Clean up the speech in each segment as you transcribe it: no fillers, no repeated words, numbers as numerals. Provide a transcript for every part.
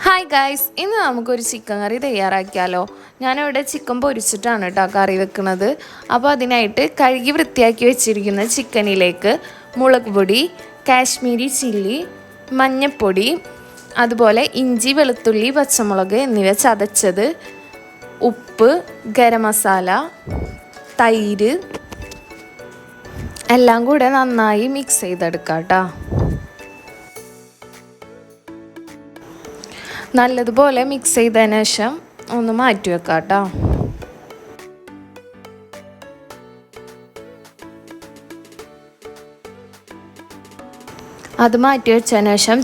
Hi guys, ഇന്ന് നമുക്കൊരു chicken കറി തയ്യാറാക്കിയാലോ. ഞാനിവിടെ ചിക്കൻ പൊരിച്ചിട്ടാണ് കേട്ടോ കറി വെക്കുന്നത്. അപ്പോൾ അതിനായിട്ട് കഴുകി വൃത്തിയാക്കി വെച്ചിരിക്കുന്ന ചിക്കനിലേക്ക് മുളക് പൊടി, കാശ്മീരി ചില്ലി, മഞ്ഞൾപ്പൊടി, അതുപോലെ ഇഞ്ചി, വെളുത്തുള്ളി, പച്ചമുളക് എന്നിവ ചതച്ചത്, ഉപ്പ്, ഗരം മസാല, തൈര് എല്ലാം കൂടെ നന്നായി മിക്സ് ചെയ്തെടുക്കാം കേട്ടോ. നല്ലതുപോലെ മിക്സ് ചെയ്തതിന് ശേഷം ഒന്ന് മാറ്റി വെക്കാം കേട്ടോ. അത് മാറ്റി വെച്ചതിന് ശേഷം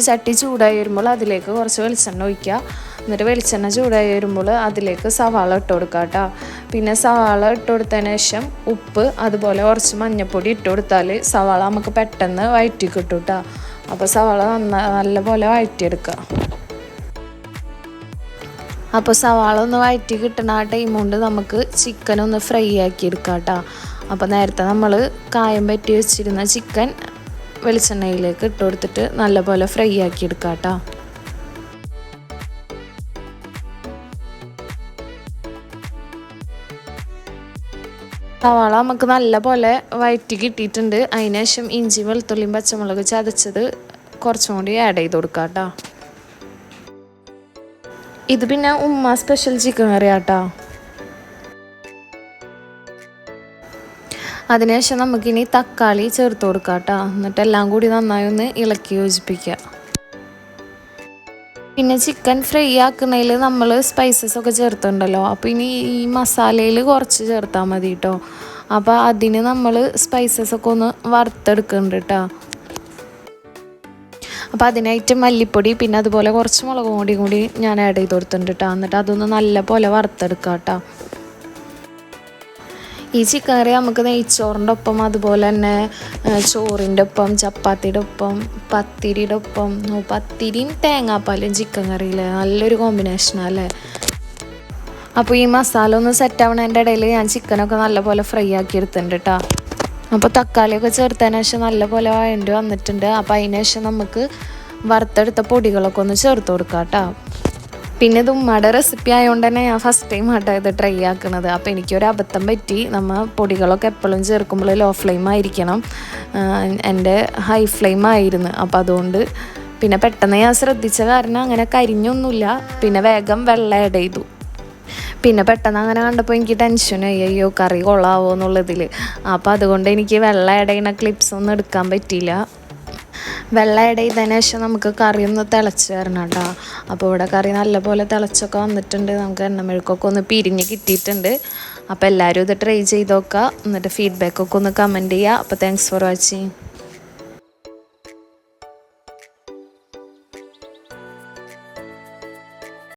ചട്ടി ചൂടായി വരുമ്പോൾ അതിലേക്ക് കുറച്ച് വെളിച്ചെണ്ണ ഒഴിക്കുക. എന്നിട്ട് വെളിച്ചെണ്ണ ചൂടായി വരുമ്പോൾ അതിലേക്ക് സവാള ഇട്ട് കൊടുക്കുക കേട്ടോ. പിന്നെ സവാള ഇട്ട് കൊടുത്തതിന് ശേഷം ഉപ്പ്, അതുപോലെ കുറച്ച് മഞ്ഞൾപ്പൊടി ഇട്ട് കൊടുത്താൽ സവാള നമുക്ക് പെട്ടെന്ന് വഴറ്റി കിട്ടും കേട്ടോ. അപ്പോൾ സവാള നല്ലപോലെ വഴറ്റിയെടുക്കുക. അപ്പോൾ സവാള ഒന്ന് വഴറ്റി കിട്ടുന്ന ആ ടൈം കൊണ്ട് നമുക്ക് ചിക്കൻ ഒന്ന് ഫ്രൈ ആക്കി എടുക്കാം കേട്ടോ. അപ്പോൾ നേരത്തെ നമ്മൾ കായം പറ്റി വെച്ചിരുന്ന ചിക്കൻ വെളിച്ചെണ്ണയിലേക്ക് ഇട്ട് കൊടുത്തിട്ട് നല്ലപോലെ ഫ്രൈ ആക്കി എടുക്കാം കേട്ടോ. സവാള നമുക്ക് നല്ലപോലെ വഴറ്റി കിട്ടിയിട്ടുണ്ട്. അതിനുശേഷം ഇഞ്ചി, വെളുത്തുള്ളിയും പച്ചമുളക് ചതച്ചത് കുറച്ചും കൂടി ആഡ് ചെയ്ത് കൊടുക്കാം കേട്ടോ. ഇത് പിന്നെ ഉമ്മ സ്പെഷ്യൽ ചിക്കൻ കറി ആട്ടോ. അതിനുശേഷം നമുക്കിനി തക്കാളി ചേർത്ത് കൊടുക്കാം കേട്ടോ. എന്നിട്ട് എല്ലാം കൂടി നന്നായി ഒന്ന് ഇളക്കി യോജിപ്പിക്കുക. പിന്നെ ചിക്കൻ ഫ്രൈ ആക്കുന്നതിൽ നമ്മൾ സ്പൈസസ് ഒക്കെ ചേർത്തുണ്ടല്ലോ. അപ്പോൾ ഇനി ഈ മസാലയിൽ കുറച്ച് ചേർത്താൽ മതി കേട്ടോ. അപ്പോൾ അതിന് നമ്മൾ സ്പൈസസ് ഒക്കെ ഒന്ന് വറുത്തെടുക്കുന്നുണ്ട് കേട്ടോ. അപ്പോൾ അതിനായിട്ട് മല്ലിപ്പൊടി, പിന്നെ അതുപോലെ കുറച്ച് മുളക് പൊടി കൂടി ഞാൻ ആഡ് ചെയ്ത് കൊടുത്തിട്ടുണ്ട് കേട്ടോ. എന്നിട്ട് അതൊന്ന് നല്ലപോലെ വറുത്തെടുക്കാം കേട്ടോ. ഈ ചിക്കൻ കറി നമുക്ക് നെയ്ച്ചോറിൻ്റെ ഒപ്പം, അതുപോലെ തന്നെ ചോറിൻ്റെ ഒപ്പം, ചപ്പാത്തിയുടെ ഒപ്പം, പത്തിരിയുടെ ഒപ്പം, പത്തിരിയും തേങ്ങാപ്പാലും ചിക്കൻ കറിയില്ലേ, നല്ലൊരു കോമ്പിനേഷനല്ലേ. അപ്പോൾ ഈ മസാല ഒന്ന് സെറ്റ് ആവണതിൻ്റെ ഇടയിൽ ഞാൻ ചിക്കനൊക്കെ നല്ലപോലെ ഫ്രൈ ആക്കി എടുത്തിട്ടുണ്ട് കേട്ടോ. അപ്പോൾ തക്കാളിയൊക്കെ ചേർത്തതിന് ശേഷം നല്ലപോലെ വഴണ്ടി വന്നിട്ടുണ്ട്. അപ്പോൾ അതിന് ശേഷം നമുക്ക് വറുത്തെടുത്ത പൊടികളൊക്കെ ഒന്ന് ചേർത്ത് കൊടുക്കാം കേട്ടോ. പിന്നെ ഇത് ഉമ്മയുടെ റെസിപ്പി ആയതുകൊണ്ട് തന്നെ ഞാൻ ഫസ്റ്റ് ടൈം ആട്ടോ ഇത് ട്രൈ ആക്കുന്നത്. അപ്പോൾ എനിക്കൊരു അബദ്ധം പറ്റി. നമ്മൾ പൊടികളൊക്കെ എപ്പോഴും ചേർക്കുമ്പോൾ ലോ ഫ്ലെയിം ആയിരിക്കണം. എൻ്റെ ഹൈ ഫ്ലെയിം ആയിരുന്നു. അപ്പോൾ അതുകൊണ്ട് പിന്നെ പെട്ടെന്ന് ഞാൻ ശ്രദ്ധിച്ച കാരണം അങ്ങനെ കരിഞ്ഞൊന്നുമില്ല. പിന്നെ വേഗം വെള്ളം ആഡ് ചെയ്തു. പിന്നെ പെട്ടെന്ന് അങ്ങനെ കണ്ടപ്പോൾ എനിക്ക് ടെൻഷനായി, അയ്യോ കറി കൊള്ളാവോ എന്നുള്ളതിൽ. അപ്പോൾ അതുകൊണ്ട് എനിക്ക് വെള്ളം ആഡ് ചെയ്യുന്ന ക്ലിപ്സ് ഒന്നും എടുക്കാൻ പറ്റിയില്ല. വെള്ളം ആഡ് ചെയ്തതിന് ശേഷം നമുക്ക് കറി ഒന്ന് തിളച്ച് വരണം കേട്ടോ. അപ്പോൾ ഇവിടെ കറി നല്ലപോലെ തിളച്ചൊക്കെ വന്നിട്ടുണ്ട്. നമുക്ക് എണ്ണമെഴുക്കൊക്കെ ഒന്ന് പിരിഞ്ഞ് കിട്ടിയിട്ടുണ്ട്. അപ്പോൾ എല്ലാവരും ഇത് ട്രൈ ചെയ്ത് നോക്കുക. എന്നിട്ട് ഫീഡ്ബാക്കൊക്കെ ഒന്ന് കമൻറ്റ് ചെയ്യുക. അപ്പോൾ താങ്ക്സ് ഫോർ വാച്ചിങ്.